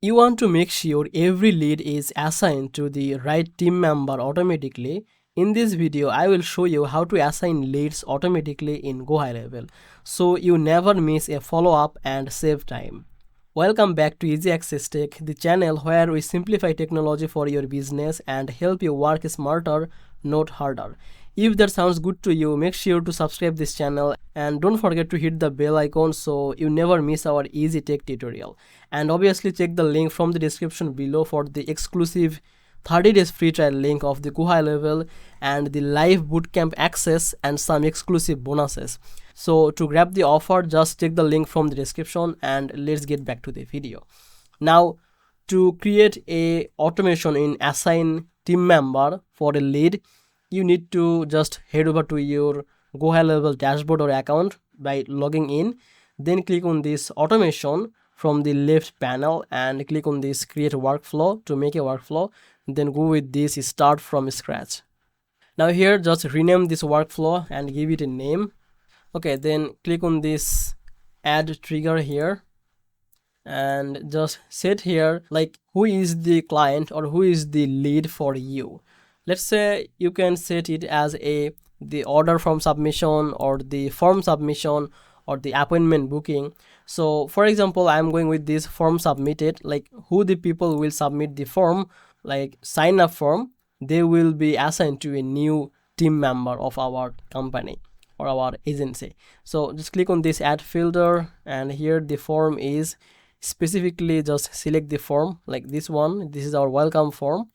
You want to make sure every lead is assigned to the right team member automatically. In this video, I will show you how to assign leads automatically in GoHighLevel, so you never miss a follow-up and save time. Welcome back to Easy Access Tech, the channel where we simplify technology for your business and help you work smarter, not harder. If that sounds good to you, make sure to subscribe this channel and don't forget to hit the bell icon so you never miss our easy tech tutorial. And obviously check the link from the description below for the exclusive 30 days free trial link of the GoHighLevel and the live bootcamp access and some exclusive bonuses. So to grab the offer, just check the link from the description and let's get back to the video. Now, to create a automation in assign team member for a lead, you need to just head over to your GoHighLevel dashboard or account by logging in. Then click on this automation from the left panel and click on this create workflow to make a workflow. Then go with this start from scratch. Now here just rename this workflow and give it a name. Okay, then click on this add trigger here and just set here like who is the client or who is the lead for you. Let's say you can set it as the order form submission or the form submission or the appointment booking. So for example, I'm going with this form submitted, like who the people will submit the form, like sign up form, they will be assigned to a new team member of our company or our agency. So just click on this add filter and here the form is specifically just select the form like this one. This is our welcome form.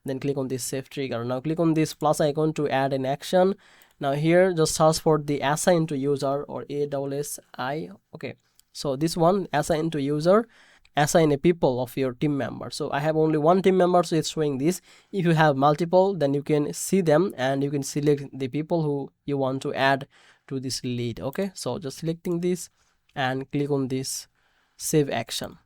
Then click on this save trigger. Now click on this plus icon to add an action. Now here just search for the assign to user or ASSI. Okay, so this one assign to user, assign a people of your team member. So I have only one team member, so it's showing this. If you have multiple, then you can see them and you can select the people who you want to add to this lead. Okay, so just selecting this and click on this save action,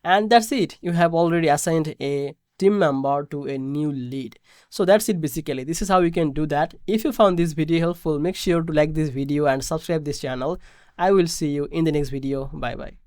and that's it. You have already assigned a team member to a new lead. So that's it basically. This is how you can do that. If you found this video helpful, make sure to like this video and subscribe this channel. I will see you in the next video. Bye bye.